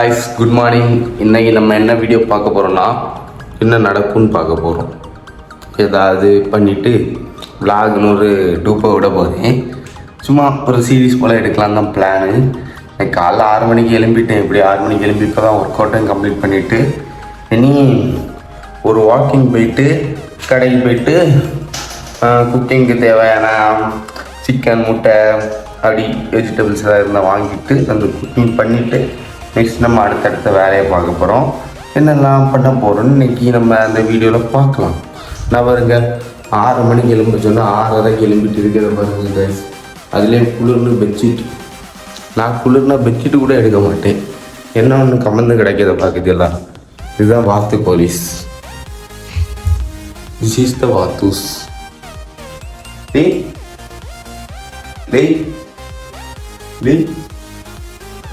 guys, good morning. இன்றைக்கி நம்ம என்ன வீடியோ பார்க்க போகிறோம்னா என்ன நடக்கும்னு பார்க்க போகிறோம். ஏதாவது பண்ணிவிட்டு விலாக்னு ஒரு டூப்பை விட போகிறேன். சும்மா ஒரு சீரீஸ் போல் எடுக்கலாம் தான் பிளானு. எனக்கு காலைல 6 மணிக்கு எழும்பிட்டேன். இப்படி 6 மணிக்கு எழும்பி இப்போ தான் ஒர்க் அவுட்டும் கம்ப்ளீட் பண்ணிவிட்டு இனி ஒரு வாக்கிங் போயிட்டு கடைக்கு போயிட்டு குக்கிங்க்கு தேவையான சிக்கன் முட்டை அப்படி வெஜிடபிள்ஸ் எதாவது இருந்தால் வாங்கிட்டு அந்த குக்கிங் பண்ணிவிட்டு நெக்ஸ்ட் நம்ம அடுத்தடுத்த வேலையை பார்க்க போகிறோம். என்னெல்லாம் பண்ண போகிறோன்னு இன்றைக்கி நம்ம அந்த வீடியோவில் பார்க்கலாம். நான் பாருங்க 6 மணிக்கு எழும்ப சொன்னால் 6:30 எழும்பிட்டு இருக்கிற பாருங்க கைஸ். அதுலேயும் குளிர்னு பெட்ஷீட். நான் குளிர்னா பெட்ஷீட்டு கூட எடுக்க மாட்டேன். என்ன ஒன்று கமந்து கிடைக்கிறத பார்க்குது எல்லாம். இதுதான் வாத்து போலீஸ். திஸ் இஸ் த வாத்தூஸ். டேய் டேய் டேய்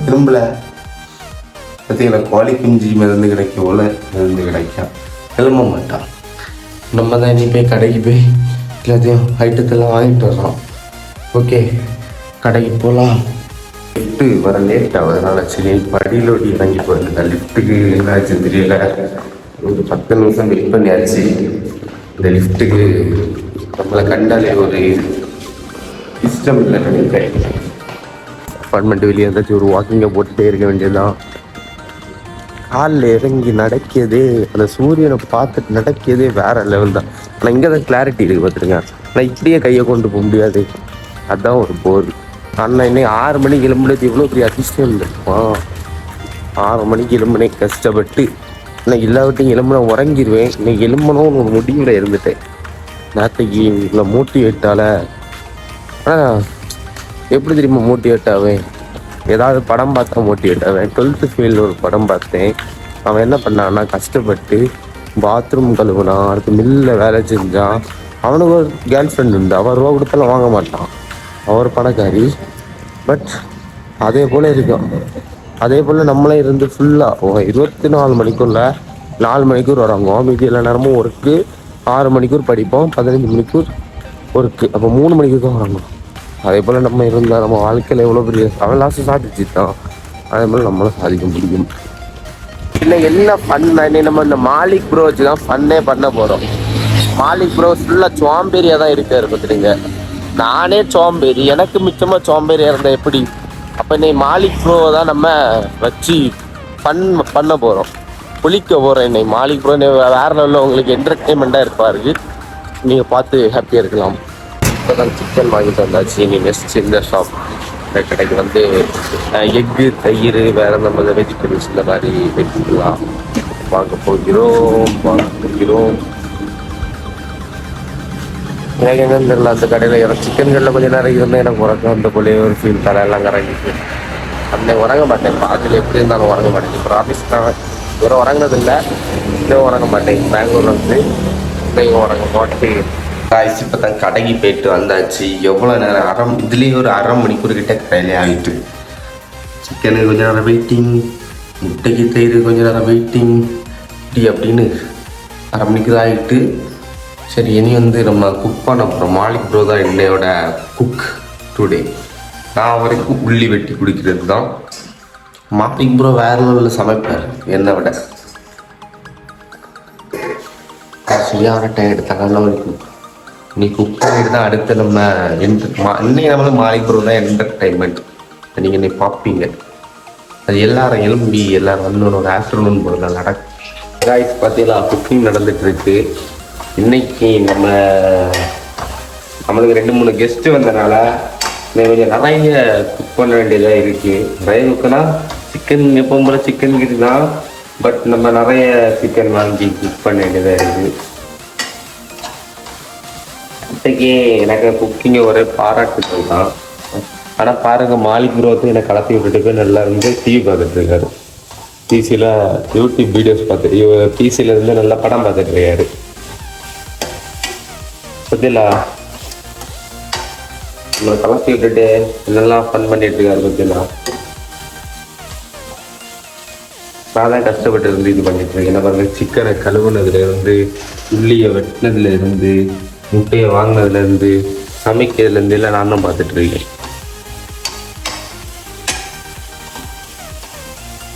திரும்பல பார்த்தீங்களா, கோழி குஞ்சு மருந்து கிடைக்கும் போல மருந்து கிடைக்கும். கிளம்ப மாட்டான். நம்ம தான் இனி போய் கடைக்கு போய் எல்லாத்தையும் ஐட்டத்தெல்லாம் வாங்கிட்டு வர்றோம். ஓகே, கடைக்கு போகலாம். லிஃப்ட்டு வர லேட் ஆகுதுனால சரி படியிலோடி இறங்கி போயிருந்தேன். லிஃப்ட்டுக்கு என்ன ஆச்சு தெரியல. ஒரு 10 நிமிஷம் வெயிட் பண்ணியாச்சு. இந்த லிஃப்ட்டுக்கு நம்மளை கண்டாலே ஒரு இஷ்டம் இல்லை நினைக்கிறேன். அப்பார்ட்மெண்ட் வெளியே இருந்தாச்சும் ஒரு வாக்கிங்கை போட்டுகிட்டே இருக்க வேண்டியதுதான். காலில் இறங்கி நடக்கிறதே, அந்த சூரியனை பார்த்துட்டு நடக்கிறதே வேறு லெவல் தான். ஆனால் இங்கே தான் கிளாரிட்டி இருக்குது பார்த்துருங்க. ஆனால் இப்படியே கையை கொண்டு போக முடியாது. அதுதான் ஒரு போர். ஆனால் இன்னைக்கு 6 மணிக்கு எழும்புனது எவ்வளோ பெரிய அதிர்ஷ்டம் இருக்குமா. 6 மணிக்கு எழும்புனேன் கஷ்டப்பட்டு. இன்னைக்கு இல்லாவிட்டையும் எழும்புனா உறங்கிடுவேன். இன்னைக்கு எழும்பணும்னு ஒரு முடிவில் இருந்துட்டேன். நேரத்தைக்கு இவ்வளோ மோட்டிவேட்டால். ஆனால் எப்படி தெரியுமா மோட்டிவேட் ஆவேன்? ஏதாவது படம் பார்த்தா மோட்டிவேட் ஆவேன். 12th ஃபெயில் ஒரு படம் பார்த்தேன். அவன் என்ன பண்ணான்னா கஷ்டப்பட்டு பாத்ரூம் கழுவுனான், அடுத்து மில்லில் வேலை செஞ்சான். அவனுக்கு ஒரு கேர்ள் ஃப்ரெண்ட் உண்டு. அவன் ரூபா கொடுத்தாலும் வாங்க மாட்டான். அவர் பணக்காரி. பட் அதே போல் இருக்கும். அதே போல் நம்மளே இருந்து ஃபுல்லாக 24 மணிக்குள்ள 4 மணிக்கூர் உறங்குவோம். மீதி எல்லா நேரமும் ஒர்க்கு. 6 மணிக்கூர் படிப்போம், 15 மணிக்கூர் ஒர்க்கு. அப்போ 3 மணிக்கு தான் உறங்குவோம். அதே போல் நம்ம இருந்தால் நம்ம வாழ்க்கையில் எவ்வளோ பெரிய அவன் லாஸ்ட்டு சாதிச்சு தான். அதே போல் நம்மளும் சாதிக்க முடியும். இல்லை என்ன ஃபன்னா நம்ம இந்த மாலிக் ப்ரோ வச்சு தான் ஃபன்னே பண்ண போகிறோம். மாலிக் ப்ரோ ஃபுல்லாக சோம்பேறியாக தான் இருக்காரு பார்த்துருங்க. நானே சோம்பேறி, எனக்கு மிச்சமாக சோம்பேறியாக இருந்தேன் எப்படி. அப்போ இன்னைக்கு மாலிக் ப்ரோவை தான் நம்ம வச்சு பண்ண போகிறோம். குளிக்க போகிறோம். இன்னைக்கு மாலிக் ப்ரோ வேறு லெவலில் உங்களுக்கு என்டர்டெயின்மெண்ட்டாக இருப்பாரு. நீங்கள் பார்த்து ஹாப்பியாக இருக்கலாம். இப்போ தான் சிக்கன் வாங்கிட்டு வந்தாச்சு. இனி நெக்ஸ்ட் இந்த ஷாப் கடைக்கு வந்து எக்கு, தயிர், வேறு நம்ம வெஜிடபிள்ஸ் இந்த மாதிரி வெஜிடபிள்லாம் வாங்க போகிறோம். எனக்கு என்னன்னு தெரியல. அந்த கடையில் சிக்கன் கடையில் கொஞ்சம் நேரம் இருந்தால் எனக்கு உறக்கம் அந்த போலே ஒரு ஃபீல் தலையெல்லாம் கறங்கிட்டு அந்த உறங்க மாட்டேன். பாதில் எப்படி இருந்தாலும் உறங்க மாட்டேன். இப்போ ஆஃபீஸ் தான் இவரை உறங்கினதில்லை. இன்னும் உறங்க மாட்டேன். பெங்களூர் வந்து இன்னும் உறங்க போட்டு காய்ச்சி இப்போ தான் கடைக்கு போயிட்டு வந்தாச்சு. எவ்வளோ நேரம் இதுலேயே ஒரு 1/2 மணிக்கூர் கிட்ட கடையிலே ஆகிட்டு. சிக்கனுக்கு கொஞ்சம் நேரம் வெயிட்டிங், முட்டைக்கு தயிர் கொஞ்சம் நேரம் வெயிட்டிங், இப்படி அப்படின்னு 1/2 மணிக்கு தான் ஆகிட்டு. சரி இனி வந்து நம்ம குக் பண்ண போகிறோம். மாலிக் ப்ரோ தான் என்னையோட குக் டுடே. நான் வரைக்கும் உள்ளி வெட்டி குடிக்கிறது தான். மாலிக் ப்ரோ வேறு லெவலில் சமைப்பார் என்னை விட. சரியான டைம் எடுத்தாங்க வரைக்கும். நீ குக் பண்ணிட்டு தான் அடுத்து நம்ம இன்னைக்கு நம்மளும் மாலிக் ப்ரோ தான் என்டர்டைன்மெண்ட். நீங்கள் இன்னைக்கு பார்ப்பீங்க. அது எல்லாரும் எழும்பி எல்லோரும் வந்து ஒரு ஆஃப்டர்நூன் போகிறதுல காய்ஸ் பார்த்தீங்களா குக்கிங் நடந்துட்டு இருக்கு. இன்னைக்கு நம்மளுக்கு 2-3 கெஸ்ட்டு வந்தனால கொஞ்சம் நிறைய குக் பண்ண வேண்டியதாக இருக்குது. நிறைய குக்குனா சிக்கன் எப்பவும் போல் சிக்கன் தான். பட் நம்ம நிறைய சிக்கன் வாங்கி குக் பண்ண வேண்டியதாக இருக்குது. இன்னைக்கு எனக்கு குக்கிங்கை ஒரே பாராட்டுகள் தான். ஆனால் பாருங்க மாலிக் ப்ரோத்து என்னை கலத்தி விட்டுட்டு போய் நல்லா இருந்து டிவி பார்த்துட்டு இருக்காரு. பிசியில் யூடியூப் வீடியோஸ் பார்த்து பிசியில் இருந்து நல்லா படம் பார்த்துட்டு இருக்காரு. பத்திலா நம்மளை கலத்தி விட்டுட்டு என்னெல்லாம் ஃபன் பண்ணிட்டு இருக்காரு. பத்திலா நான் தான் கஷ்டப்பட்டு இருந்து இது பண்ணிட்டு இருக்கேன். என்ன பாருங்க, சிக்கனை கழுவுனதுல இருந்து, உள்ளியை வெட்டினதுல இருந்து, முட்டையை வாங்கினதுலேருந்து, சமைக்கிறதுலேருந்து எல்லாம் நான் தான் பார்த்துட்டு இருக்கேன்.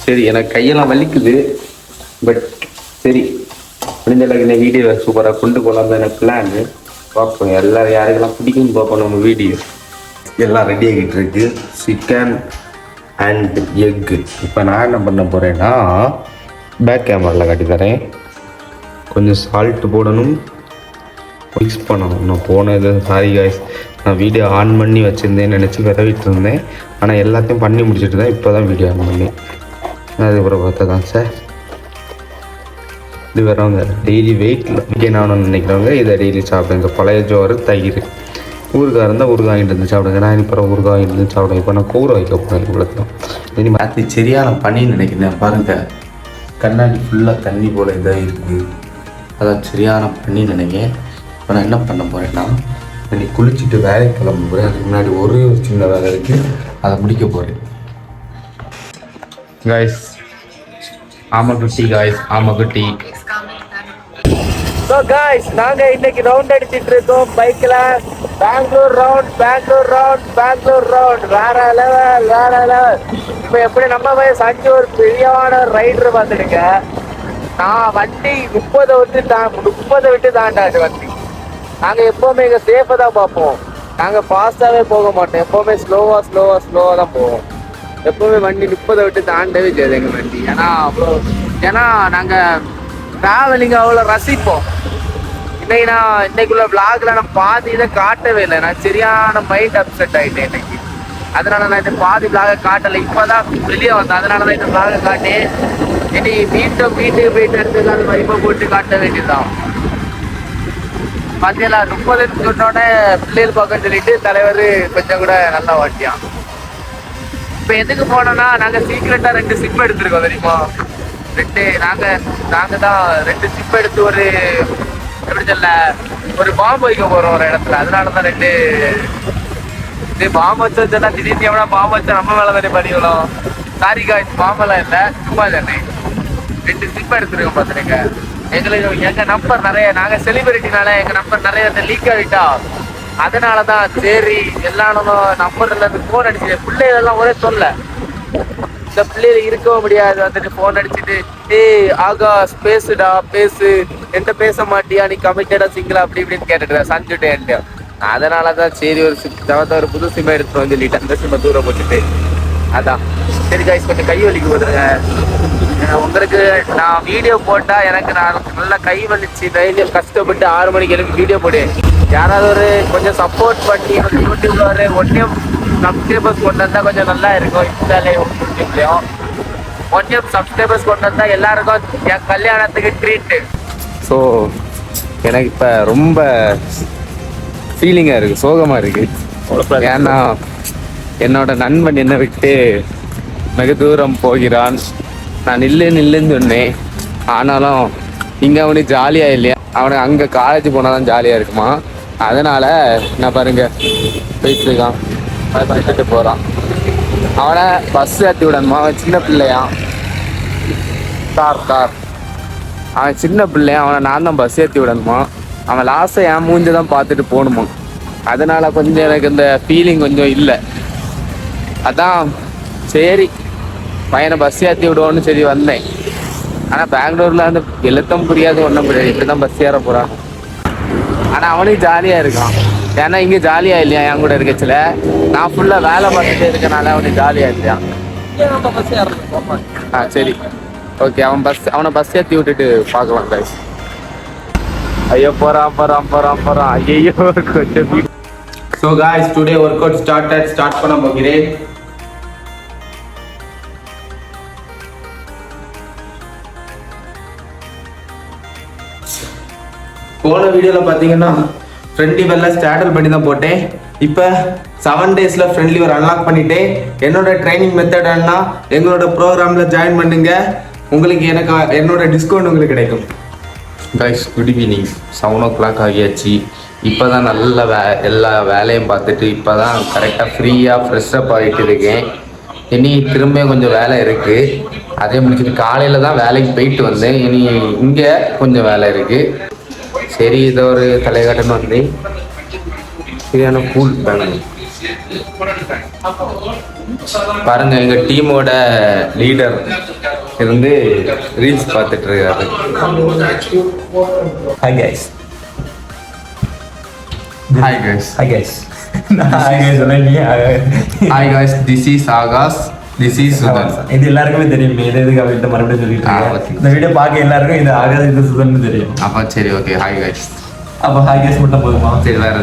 சரி எனக்கு கையெல்லாம் வலிக்குது. பட் சரி முடிஞ்ச அளவுக்கு இந்த வீடியோ சூப்பராக கொண்டு போகலாம் தான் எனக்கு பிளான். பார்ப்போம் எல்லோரும் யாருக்கெல்லாம் பிடிக்கும்னு பார்ப்போம் நம்ம வீடியோ. எல்லாம் ரெடி ஆகிட்டு இருக்கு. Chicken and egg. இப்போ நான் என்ன பண்ண போகிறேன்னா பேக் கேமராவில் காட்டி தரேன். கொஞ்சம் சால்ட்டு போடணும், மிக்ஸ் பண்ணணும். நான் போனது சாரி காய்ஸ், நான் வீடியோ ஆன் பண்ணி வச்சுருந்தேன்னு நினச்சி விரவிட்டு இருந்தேன். ஆனால் எல்லாத்தையும் பண்ணி முடிச்சுட்டு தான் இப்போ தான் வீடியோ ஆன் பண்ணி. அதுக்கப்புறம் பார்த்தா தான் சார் இது வரவங்க டெய்லி வெயிட்டில் கெயின் ஆகணும்னு நினைக்கிறவங்க இதை டெய்லி சாப்பிடுங்க. பழைய ஜோறு, தயிர், ஊறுகாய் இருந்தால் ஊறுகாய் வாங்கிட்டு வந்து சாப்பிடுங்க. நான் இப்போ ஊறுகாய் வாங்கிட்டு வந்து சாப்பிடுவேன். இப்போ நான் கூற வைக்க போகிறேன். இவ்வளோதான் இனி மாற்றி சரியான பண்ணின்னு நினைக்கிறேன். பாருங்கள் கண்ணாடி ஃபுல்லாக தண்ணி போல் இதாக இருக்குது. அதான் சரியான பண்ணி நினைக்கிறேன். இப்போ நான் என்ன பண்ண போகிறேன்னா இன்னைக்கு குளிச்சுட்டு வேலைக்கு கிளம்ப போகிறேன். அதுக்கு முன்னாடி ஒரே ஒரு சின்ன வேலை இருக்குது, அதை முடிக்க போகிறேன். காய்ஸ் ஆமக்குட்டி, காய்ஸ் ஆமக்குட்டி. ஸோ காய்ஸ் நாங்கள் இன்னைக்கு ரவுண்ட் அடிச்சுட்டு இருக்கோம் பைக்கில். Bangalore round, Bangalore round, Bangalore round. வேற லெவல், வேற லெவல். இப்போ எப்படி நம்ம போய் சஞ்சு ஒரு பெரியவான ரைடர் பார்த்துடுங்க. நான் வண்டி 30 விட்டு தாண்டாது வண்டி. நாங்கள் எப்போவுமே இங்கே சேஃபாக தான் பார்ப்போம். நாங்கள் ஃபாஸ்ட்டாகவே போக மாட்டோம். எப்போவுமே ஸ்லோவாக தான் போவோம். எப்போவுமே வண்டி 30 விட்டு தாண்டவே செய்யாது எங்கள் வண்டி. ஏன்னா நாங்கள் ட்ராவலிங் அவ்வளோ ரசிப்போம். இன்னைக்குள்ள விளாக்ல நான் பாதி இதை காட்டவே இல்லை. நான் சரியான மைண்ட் அப்செட் ஆகிட்டேன் இன்னைக்கு. அதனால நான் இந்த பாதி விளாக காட்டலை. இப்போதான் வெளியே வந்தேன். அதனால தான் இந்த விளாக காட்டேன். இனி வீட்டுக்கு போயிட்டு எடுத்து அது வைப்பை போட்டு காட்ட வேண்டியதுதான். பார்த்தீங்களா 30 சொன்னோடனே பிள்ளைகள் பார்க்க சொல்லிட்டு தலைவர் கொஞ்சம் கூட நல்லா வாட்டியான். இப்போ எதுக்கு போனோம்னா நாங்கள் சீக்கிரட்டாக 2 சிப் எடுத்துருக்கோம் தெரியுமா. நாங்கள் தான் 2 சிப் எடுத்து ஒரு எப்படி சொல்ல ஒரு பாம்பு வைக்க போகிறோம் ஒரு இடத்துல. அதனால தான் 2 பாம்பு வச்சா திடீர்னு எவ்வளோ பாம்பு வச்சா நம்ம மேலே தானே பண்ணிக்கணும். சாரி காய்ச்சி பாம்பெல்லாம் இல்லை, சும்மா தானே 2 சிப் எடுத்துருக்கோம். பார்த்துருங்க எங்கள் நம்பர் நிறைய, நாங்கள் செலிபிரிட்டினால எங்கள் நம்பர் நிறைய லீக் ஆகிட்டா. அதனால தான் சரி எல்லாரும் நம்பர்ல இருந்து ஃபோன் அடிச்சுட்டு பிள்ளைகளெல்லாம் ஒரே சொல்ல. இந்த பிள்ளைகள் இருக்கவும் முடியாது. வந்துட்டு ஃபோன் அடிச்சுட்டு ஆகா பேசுடா பேசு, எந்த பேச மாட்டியா, நீ கமிட்டடா சிங்கிளா அப்படி இப்படின்னு கேட்டுட்டு சஞ்சுட்டேன்ட்டு. அதனால தான் சரி ஒரு புது சிம்மை எடுத்துட்டு சொல்லிட்டு அந்த சிம்மை தூரம் போச்சுட்டு. அதான் சரி காய்ஸ் கொஞ்சம் கை வலிக்கு போதுங்க. உங்களுக்கு நான் வீடியோ போட்டால் எனக்கு நான் நல்லா கை வலிச்சு டெய்லியும் கஷ்டப்பட்டு 6 மணிக்கு எனக்கு வீடியோ போடுவேன். யாராவது ஒரு கொஞ்சம் சப்போர்ட் பண்ணி யூடியூப்ல ஒரு ஒன்றையும் சப்ஸ்கிரைபர்ஸ் கொண்டு வந்தால் கொஞ்சம் நல்லா இருக்கும். இன்ஸ்டாலையும் யூடியூப்லையும் 1 சப்ஸ்கிரைபர்ஸ் கொண்டு வந்தால் எல்லாருக்கும் என் கல்யாணத்துக்கு ட்ரீட்டு. ஸோ எனக்கு இப்போ ரொம்ப ஃபீலிங்காக இருக்குது, சோகமாக இருக்குது. ஏன்னா என்னோட நண்பன் என்னை விட்டு வெகு தூரம் போகிறான். நான் நில்லுன்னு சொன்னேன். ஆனாலும் இங்கே அவனுக்கு ஜாலியாக இல்லையா, அவனுக்கு அங்கே காலேஜ் போனால் தான் ஜாலியாக இருக்குமா. அதனால் நான் பாருங்க போயிட்டுருக்கான், பண்ணிட்டு போகிறான். அவனை பஸ் ஏற்றி விடணுமா, அவன் சின்ன பிள்ளையான். கார் அவன் சின்ன பிள்ளையான், அவனை நான் தான் பஸ் ஏற்றி விடணுமா. அவன் லாஸ்ட்டாக என் மூஞ்சி தான் பார்த்துட்டு போகணுமா. அதனால் கொஞ்சம் எனக்கு இந்த ஃபீலிங் கொஞ்சம் இல்லை. அதான் சரி பையனை பஸ் ஏற்றி விடுவோன்னு சரி வந்தேன். ஆனால் பெங்களூரில் வந்து எழுத்தம் புரியாது, ஒன்றும் புரியாது. இப்படி தான் பஸ் ஏற போகிறான். ஆனால் அவனுக்கு ஜாலியாக இருக்கான். ஏன்னா இங்கே ஜாலியாக இல்லையா என் கூட இருக்கச்சில். நான் ஃபுல்லாக வேலை பார்த்துட்டே இருக்கனால அவனுக்கு ஜாலியாக இல்லையா. சரி ஓகே, அவனை பஸ் ஏற்றி விட்டுட்டு பார்க்கலாம் கைஸ். ஐயோ போகிறான் ஐயோ கொஞ்சம். So guys today work out start பண்ண போகிறேன். போன வீடியோவில் பார்த்தீங்கன்னா ஃப்ரெண்ட் லிவரில் ஸ்டார்டல் பண்ணி தான் போட்டேன். இப்போ 7 டேஸில் ஃப்ரெண்ட் லிவர் அன்லாக் பண்ணிட்டேன். என்னோட ட்ரைனிங் மெத்தட் என்ன, எங்களோட ப்ரோக்ராமில் ஜாயின் பண்ணுங்க. உங்களுக்கு என்னோட டிஸ்கவுண்ட் உங்களுக்கு கிடைக்கும். Guys good evening, 7 o'clock ஆகியாச்சு. இப்போ தான் நல்ல எல்லா வேலையும் பார்த்துட்டு இப்போ தான் கரெக்டாக ஃப்ரீயாக ஃப்ரெஷ்ஷப் ஆகிட்டு இருக்கேன். இனி திரும்ப கொஞ்சம் வேலை இருக்குது, அதே முடிச்சுட்டு காலையில் தான் வேலைக்கு போயிட்டு வந்தேன். இனி இங்கே கொஞ்சம் வேலை இருக்குது. சரி இதை ஒரு தலைகாட்டுன்னு வந்து சரியான கூல் பேங்க். பாருங்க எங்க டீமோட லீடர் இருந்து ரீல்ஸ் பார்த்துட்டு இருக்காரு. Hi guys. Hi guys. Hi guys. Hi guys சொல்லுங்க. Hi guys, this is Akash, this is Sudhan. இது எல்லாருக்குமே தெரியும். இது எதுக்கு அப்படின்ட்டு மறுபடியும் சொல்லிட்டு இந்த வீடியோ பார்க்க எல்லாருக்கும் இது ஆகாஷ் இது சுதன் தெரியும். அப்போ சரி ஓகே. Hi guys. அப்போ ஹாய் கைஸ் மட்டும் போதுமா? சரி வேற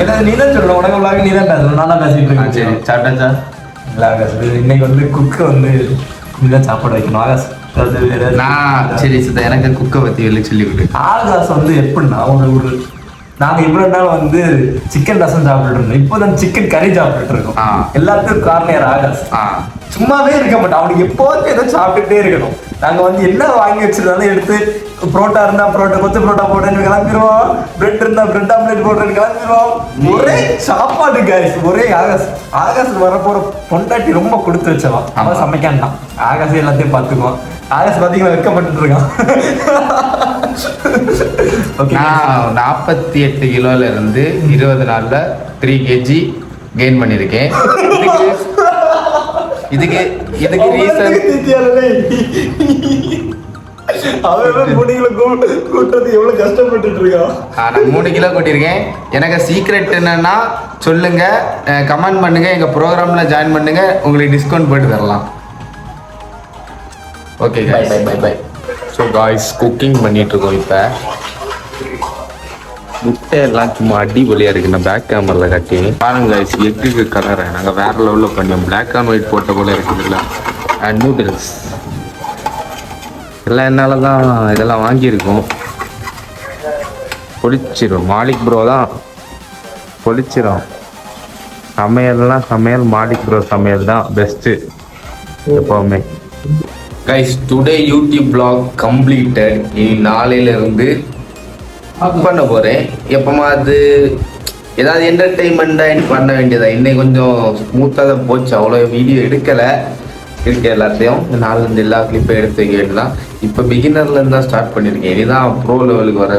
ஏதாவது நீ தான் சொல்லணும். உனக்கு உள்ளாக நீ தான் பேசணும். நான் தான் பேசிட்டு இருக்கேன். சரி சாப்பிட்டாச்சா? இல்லை ஆகாஷ், இன்னைக்கு வந்து குக்கை வந்து நீதான் சாப்பாடு வைக்கணும் ஆகாஷ். நான் சரி சுதா, எனக்கு குக்கை பற்றி வெளியே சொல்லிவிடு. ஆகாஷ் வந்து எப்படின்னா ஒரு நாங்கள் இவ்வளோ நாள் வந்து சிக்கன் ரசம் சாப்பிட்டுட்டு இருந்தோம். இப்போ தான் சிக்கன் கறி சாப்பிட்டுட்டு இருக்கோம். எல்லாத்துக்கும் காரணம் ஆகாஷ். சும்மாவே இருக்க மாட்டோம். அவனுக்கு எப்போதும் ஏதோ சாப்பிட்டுட்டே இருக்கணும். நாங்கள் வந்து என்ன வாங்கி வச்சிருந்தாலும் எடுத்து புரோட்டா இருந்தா புரோட்டா, கொத்து புரோட்டா போடுறேன்னு கிளம்பிடுவோம். பிரெட் இருந்தா பிரெட் ஆம்லேட் போடுறேன்னு கிளம்பிடுவோம். ஒரே சாப்பாடு கைஸ். ஒரே ஆகாஷ் வரப்போற பொண்டாட்டி ரொம்ப கொடுத்து வச்சவன். அவன் சமைக்கான்டான். ஆகாஷ் எல்லாத்தையும் பார்த்துக்குவான். ஆகாஷ் பார்த்தீங்கன்னா வெட்கப்பட்டு இருக்கான். நான் 48 கிலோல இருந்து 20 நாள்ல 3 kg கெயின் பண்ணியிருக்கேன். இதுக்கு ரீசன் அவன் 3 கிலோ கூட்டுறது எவ்வளவு கஷ்டப்பட்டு இருக்கான். நான் 3 கிலோ கூட்டியிருக்கேன். எனக்கு சீக்ரெட் என்னன்னா சொல்லுங்க, கமெண்ட் பண்ணுங்க, எங்க ப்ரோக்ராம்ல ஜாயின் பண்ணுங்க, உங்களுக்கு டிஸ்கவுண்ட் போட்டு தரலாம். Okay guys, bye. So guys, cooking பண்ணிட்டு இருக்கோம். இப்போ முட்டை எல்லாம் சும்மா அடிபொலியாக இருக்குது. நான் பேக் கேமரில் கட்டி பாருங்க காய்ஸ். எக்கு கலரை நாங்கள் வேறு லெவலில் பண்ணோம். பிளாக் அண்ட் ஒயிட் போட்ட போல இருக்குதுல்ல. அண்ட் நூடுல்ஸ் எல்லாம் என்னால் தான் இதெல்லாம் வாங்கியிருக்கோம். பொழிச்சிரும். மாலிக் ப்ரோ தான் பொழிச்சிரும். சமையல் மாலிக் ப்ரோ சமையல் தான் பெஸ்ட்டு எப்போவுமே. Guys, today YouTube vlog completed. இனி நாளையிலிருந்து பண்ண போகிறேன். எப்போமா அது ஏதாவது என்டர்டெயின்மெண்ட்டாக பண்ண வேண்டியதா. இன்னைக்கு கொஞ்சம் ஸ்மூத்தாக தான் போச்சு. அவ்வளோ வீடியோ எடுக்கலை. இருக்க எல்லாத்தையும் நாலுலேருந்து எல்லா கிளிப்பையும் எடுத்து வைக்க வேண்டியதான். இப்போ பிகினர்லேருந்து தான் ஸ்டார்ட் பண்ணியிருக்கேன். இதுதான் ப்ரோ லெவலுக்கு வர